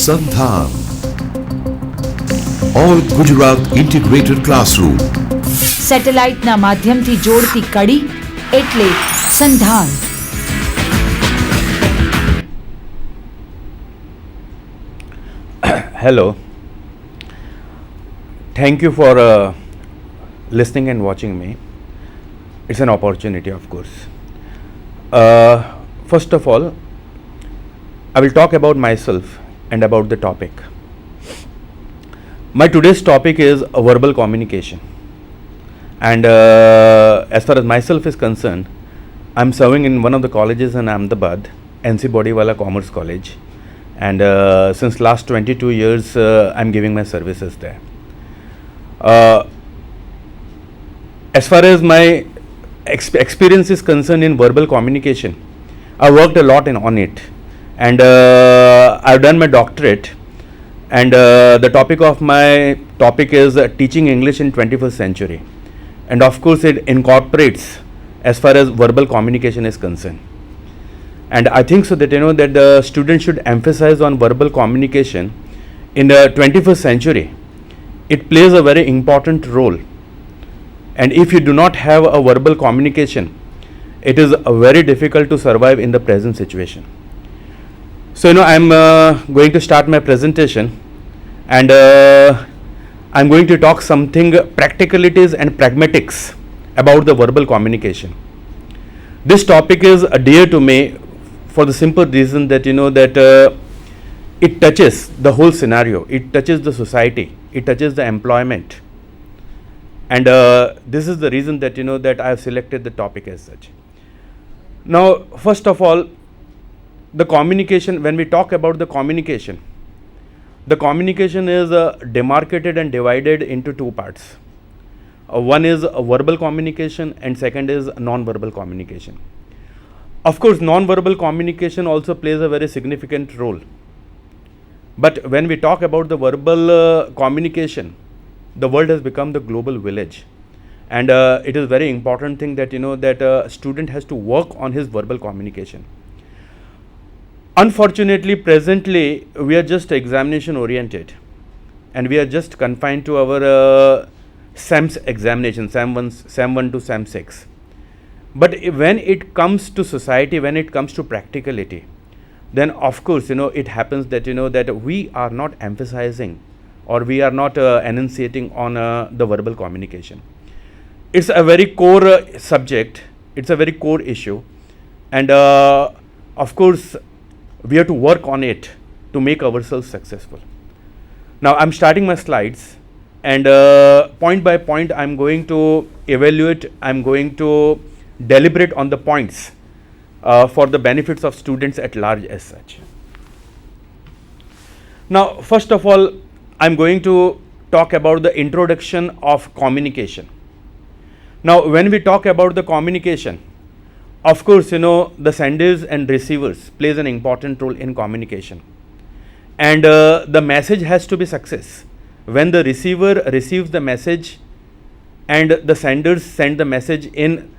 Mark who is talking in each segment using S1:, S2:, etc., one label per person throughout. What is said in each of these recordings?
S1: સંધાન all Gujarat integrated classroom.
S2: સેટેલાઇટના માધ્યમથી જોડતી કડી એટલે સંધાન.
S3: Hello. Thank you for listening and watching me. It's an opportunity, of course. First of all, I will talk about myself and about the topic. My today's topic is verbal communication. And as far as myself is concerned, I'm serving in one of the colleges in Ahmedabad, NC Bodiwala Commerce College. And since last 22 years, I'm giving my services there. As far as my experience is concerned in verbal communication, I worked a lot on it. And I've done my doctorate. And the topic of my topic is teaching English in 21st century. And of course, it incorporates as far as verbal communication is concerned. And I think so that that the students should emphasize on verbal communication in the 21st century. It plays a very important role. And if you do not have a verbal communication, it is very difficult to survive in the present situation. So I'm going to start my presentation, and I'm going to talk something practicalities and pragmatics about the verbal communication. This topic is dear to me for the simple reason that that it touches the whole scenario. It touches the society. It touches the employment. And this is the reason that that I have selected the topic as such. Now, first of all, the communication. When we talk about the communication is demarcated and divided into two parts. One is verbal communication, and second is non-verbal communication. Of course, non-verbal communication also plays a very significant role. But when we talk about the verbal communication, the world has become the global village. And it is very important thing that that a student has to work on his verbal communication. Unfortunately, presently, we are just examination oriented. And we are just confined to our SAMS examination, SAM 1 to SAM 6. But when it comes to society, when it comes to practicality, then of course it happens that that we are not emphasizing or we are not enunciating on the verbal communication. It's a very core subject. It's a very core issue, and of course we have to work on it to make ourselves successful. Now I'm starting my slides, and point by point I'm going to evaluate. I'm going to deliberate on the points for the benefits of students at large as such. Now, first of all, I'm going to talk about the introduction of communication. Now, when we talk about the communication, of course, the senders and receivers plays an important role in communication. And the message has to be success. When the receiver receives the message and the senders send the message in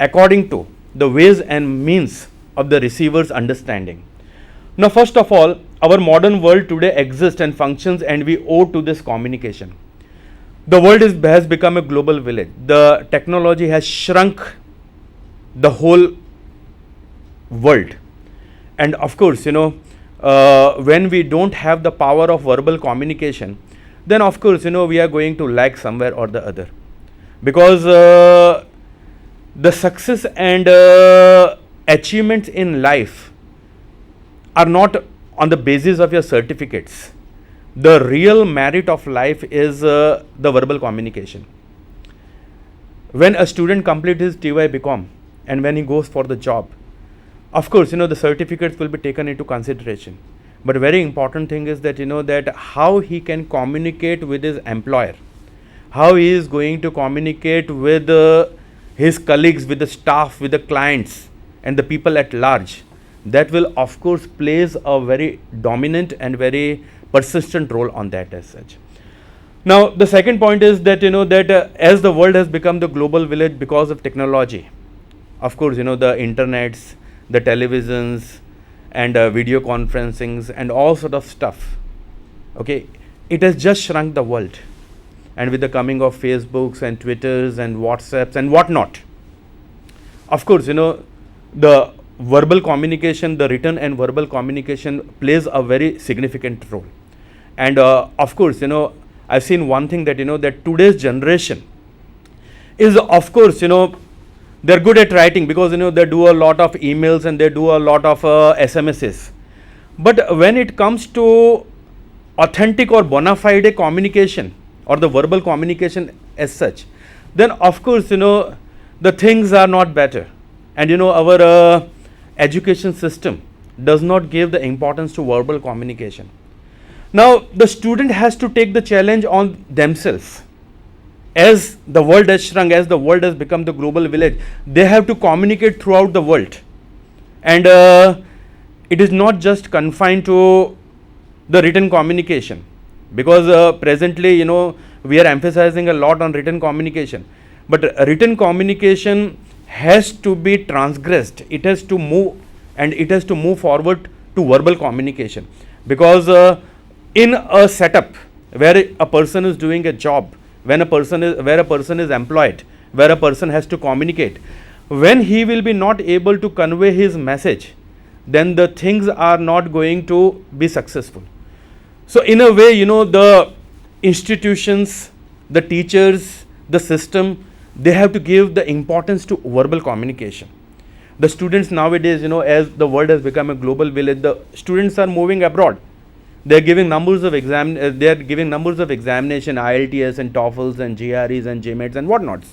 S3: according to the ways and means of the receiver's understanding. Now, first of all, our modern world today exists and functions, and we owe to this communication. The world has become a global village. The technology has shrunk the whole world. And of course, when we don't have the power of verbal communication, then of course, we are going to lag somewhere or the other. Because the success and achievements in life are not on the basis of your certificates. The real merit of life is the verbal communication. When a student completes his TY BCom and when he goes for the job, of course, the certificates will be taken into consideration. But very important thing is that that how he can communicate with his employer, how he is going to communicate with his colleagues, with the staff, with the clients and the people at large. That will of course plays a very dominant and very persistent role on that as such. Now the second point is that that as the world has become the global village because of technology, of course the internets, the televisions and video conferencings and all sort of stuff. Okay, it has just shrunk the world, and with the coming of Facebooks and Twitters and WhatsApps and whatnot, of course, the verbal communication, the written and verbal communication plays a very significant role. And of course, I've seen one thing that that today's generation is, of course, they're good at writing because they do a lot of emails and they do a lot of SMSs. But when it comes to authentic or bona fide communication or the verbal communication as such, then of course the things are not better. And our education system does not give the importance to verbal communication. Now the student has to take the challenge on themselves. As the world has shrunk, as the world has become the global village, they have to communicate throughout the world. And it is not just confined to the written communication, because presently we are emphasizing a lot on written communication, but written communication has to be transgressed. It has to move, and it has to move forward to verbal communication, because in a setup where a person is doing a job, where a person is employed, where a person has to communicate, when he will be not able to convey his message, then the things are not going to be successful. So in a way, the institutions, the teachers, the system, they have to give the importance to verbal communication. The students nowadays, as the world has become a global village, the students are moving abroad. They are giving numbers of examination, IELTS and TOEFLs and GREs and GMATs and whatnots.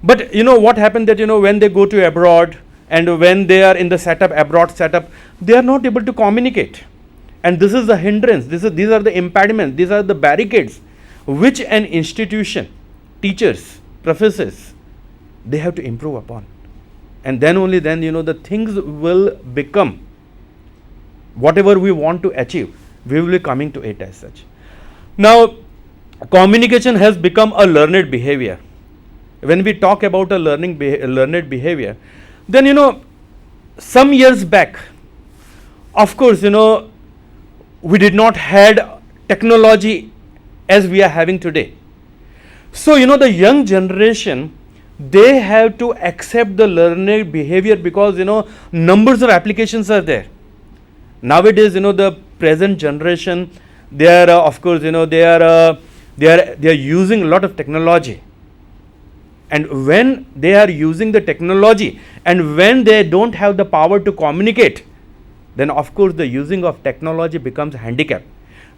S3: But what happened that when they go to abroad and when they are in the abroad setup, they are not able to communicate. And this is the hindrance, these are the impediments, these are the barricades which an institution, teachers, professors, they have to improve upon. And then only then the things will become, whatever we want to achieve, we will be coming to it as such. Now communication has become a learned behavior. When we talk about a learned behavior, then some years back, of course we did not had technology as we are having today. So the young generation, they have to accept the learned behavior, because numbers of applications are there. Nowadays the present generation, they are of course they are using a lot of technology. And when they are using the technology and when they don't have the power to communicate, then of course the using of technology becomes a handicap.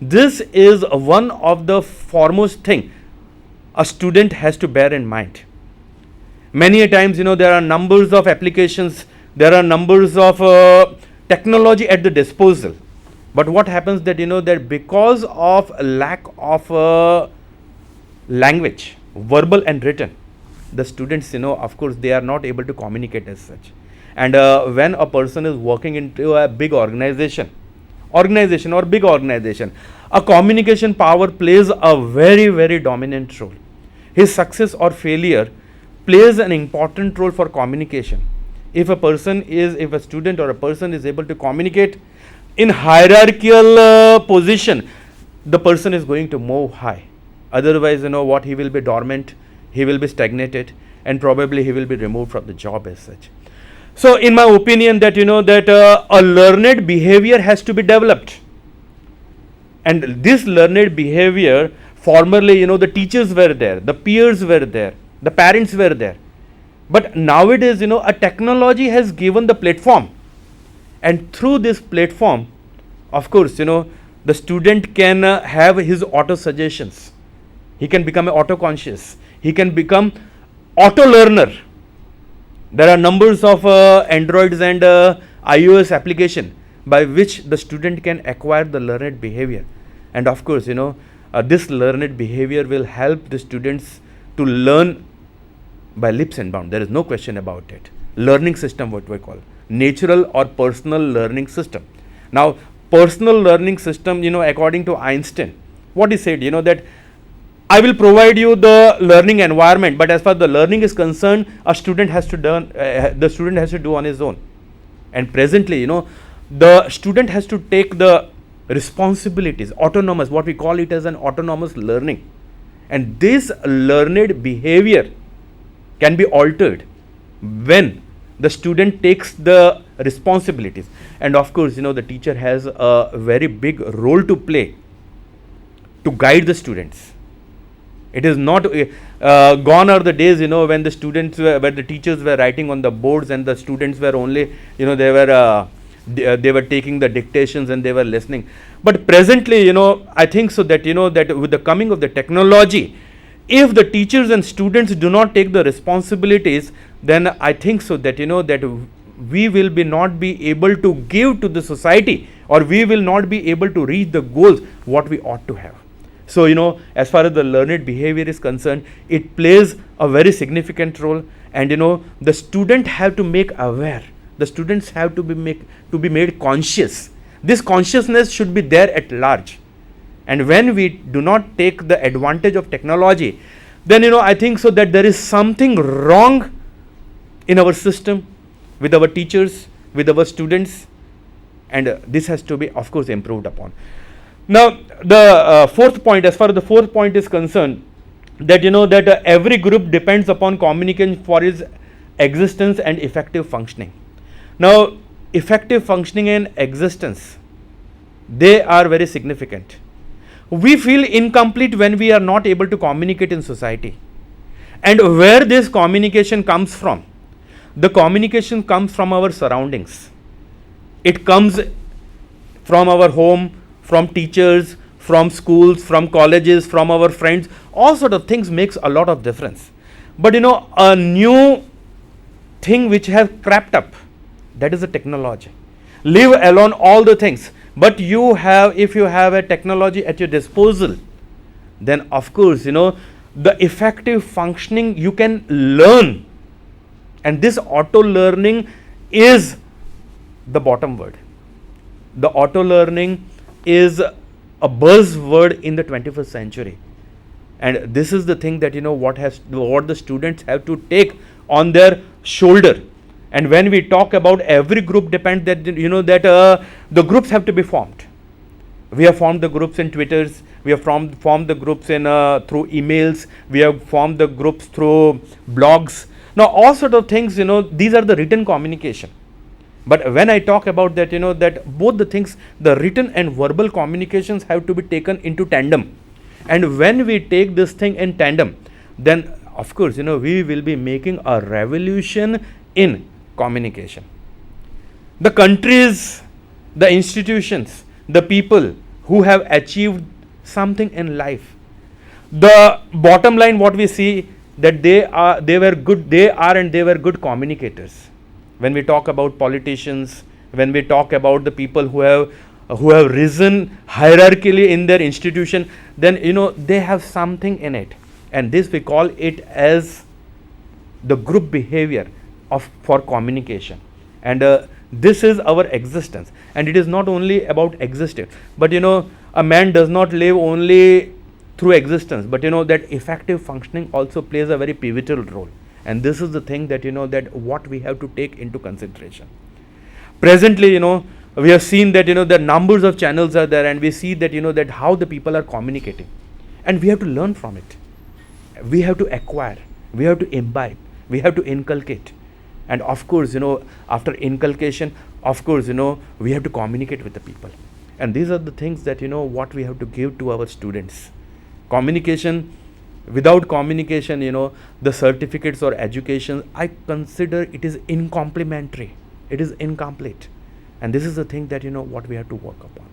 S3: This is one of the foremost thing a student has to bear in mind. Many a times there are numbers of applications, there are numbers of technology at the disposal, but what happens that that because of a lack of language, verbal and written, the students of course they are not able to communicate as such. And when a person is working into a big organization or big organization, a communication power plays a very, very dominant role. His success or failure plays an important role for communication. If a student or a person is able to communicate in hierarchical position, the person is going to move high. Otherwise, what, he will be dormant, he will be stagnated, and probably he will be removed from the job as such. So in my opinion that a learned behavior has to be developed. And this learned behavior, formerly the teachers were there, the peers were there, the parents were there. But nowadays a technology has given the platform, and through this platform, of course the student can have his auto suggestions. He can become auto conscious, he can become auto learner. There are numbers of Androids and iOS application by which the student can acquire the learned behavior. And of course this learned behavior will help the students to learn by leaps and bounds. There is no question about it. Learning system, what we call natural or personal learning system. Now personal learning system, according to Einstein, what he said, that I will provide you the learning environment, but as far as the learning is concerned, a student has to learn. The student has to do on his own. And presently, the student has to take the responsibilities, autonomous, what we call it as an autonomous learning. And this learned behavior can be altered when the student takes the responsibilities. And of course, the teacher has a very big role to play to guide the students. It is not gone are the days, when the students were, where the teachers were writing on the boards and the students were only, they were taking the dictations and they were listening. But presently, I think so that, that with the coming of the technology, if the teachers and students do not take the responsibilities, then I think so that, that we will not be able to give to the society, or we will not be able to reach the goals what we ought to have. So, as far as the learned behavior is concerned, it plays a very significant role, and, the student have to make aware. The students have to be made conscious. This consciousness should be there at large. And when we do not take the advantage of technology, then, I think so that there is something wrong in our system, with our teachers, with our students, and this has to be, of course, improved upon. Now, the fourth point, as far as the fourth point is concerned, that, that every group depends upon communication for its existence and effective functioning. Now, effective functioning and existence, they are very significant. We feel incomplete when we are not able to communicate in society. And where this communication comes from? The communication comes from our surroundings. It comes from our home, from teachers, from schools, from colleges, from our friends. All sort of things makes a lot of difference. But, a new thing which has crept up, that is the technology. Leave alone all the things. But if you have a technology at your disposal, then of course, the effective functioning you can learn. And this auto learning is the bottom word. The auto learning is a buzzword in the 21st century. And this is the thing that, what the students have to take on their shoulder. And when we talk about every group depends that, the groups have to be formed. We have formed the groups in Twitters, we have formed the groups in through emails, we have formed the groups through blogs. Now, all sort of things, these are the written communication. But when I talk about that, that both the things, the written and verbal communications have to be taken into tandem. And when we take this thing in tandem, then of course, we will be making a revolution in communication. The countries, the institutions, the people who have achieved something in life, the bottom line what we see, that they were good communicators. When we talk about politicians, when we talk about the people who have risen hierarchically in their institution, then they have something in it, and this we call it as the group behavior for communication. And this is our existence, and it is not only about existing, but a man does not live only through existence, but that effective functioning also plays a very pivotal role. And this is the thing that that what we have to take into consideration. Presently, we have seen that the numbers of channels are there, and we see that that how the people are communicating, and we have to learn from it. We have to acquire, we have to imbibe, we have to inculcate, and of course, after inculcation, of course, we have to communicate with the people. And these are the things that what we have to give to our students. Communication. Without communication, the certificates or education, I consider it is incomplimentary. It is incomplete. And this is the thing that, what we have to work upon.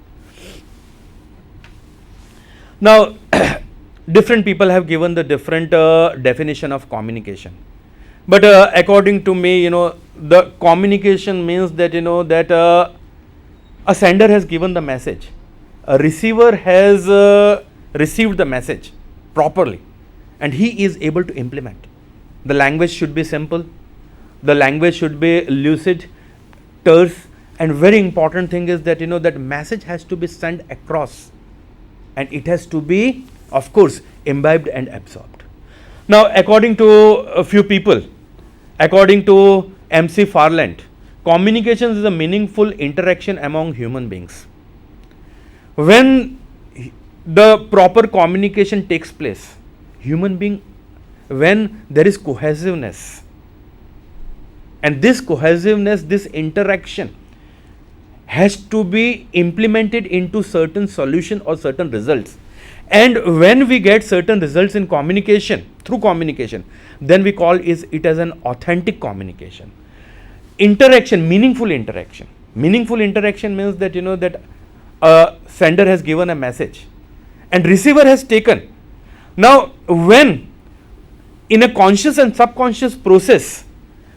S3: Now, different people have given the different definition of communication. But according to me, the communication means that, that a sender has given the message. A receiver has received the message properly, and he is able to implement. The language should be simple, the language should be lucid, terse, and very important thing is that that message has to be sent across, and it has to be, of course, imbibed and absorbed. Now, according to a few people, according to MC Farland, communication is a meaningful interaction among human beings. When the proper communication takes place, when there is cohesiveness, and this cohesiveness, this interaction has to be implemented into certain solution or certain results. And when we get certain results in communication, through communication, then we call it as an authentic communication. Interaction, meaningful interaction. Meaningful interaction means that that a sender has given a message and receiver has taken. Now, when in a conscious and subconscious process,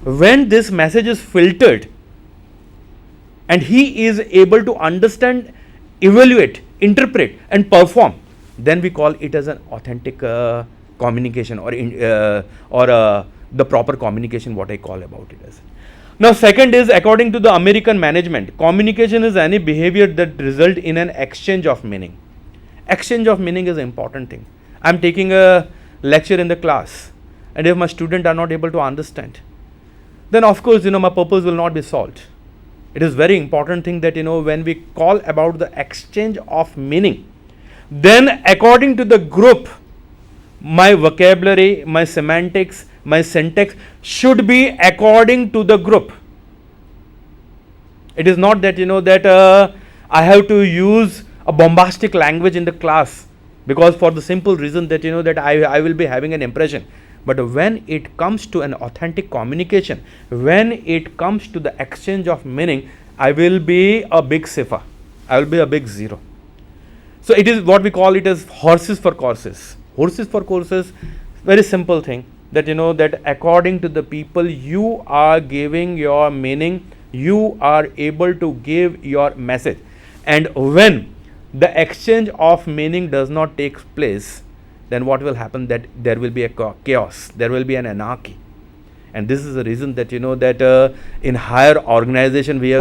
S3: when this message is filtered and he is able to understand, evaluate, interpret and perform, then we call it as an authentic communication or the proper communication, what I call about it as. Now, second is, according to the American management, communication is any behavior that result in an exchange of meaning. Exchange of meaning is an important thing. I am taking a lecture in the class, and if my student are not able to understand, then of course my purpose will not be solved. It is very important thing that when we call about the exchange of meaning, then according to the group, my vocabulary, my semantics, my syntax should be according to the group. It is not that that I have to use a bombastic language in the class, because for the simple reason that that I will be having an impression. But when it comes to an authentic communication, when it comes to the exchange of meaning, I will be a big cipher. I will be a big zero. So it is what we call it as horses for courses. Horses for courses, very simple thing, that that according to the people you are giving your meaning, you are able to give your message. And when the exchange of meaning does not take place, then what will happen, that there will be a chaos, there will be an anarchy. And this is the reason that that in higher organization we have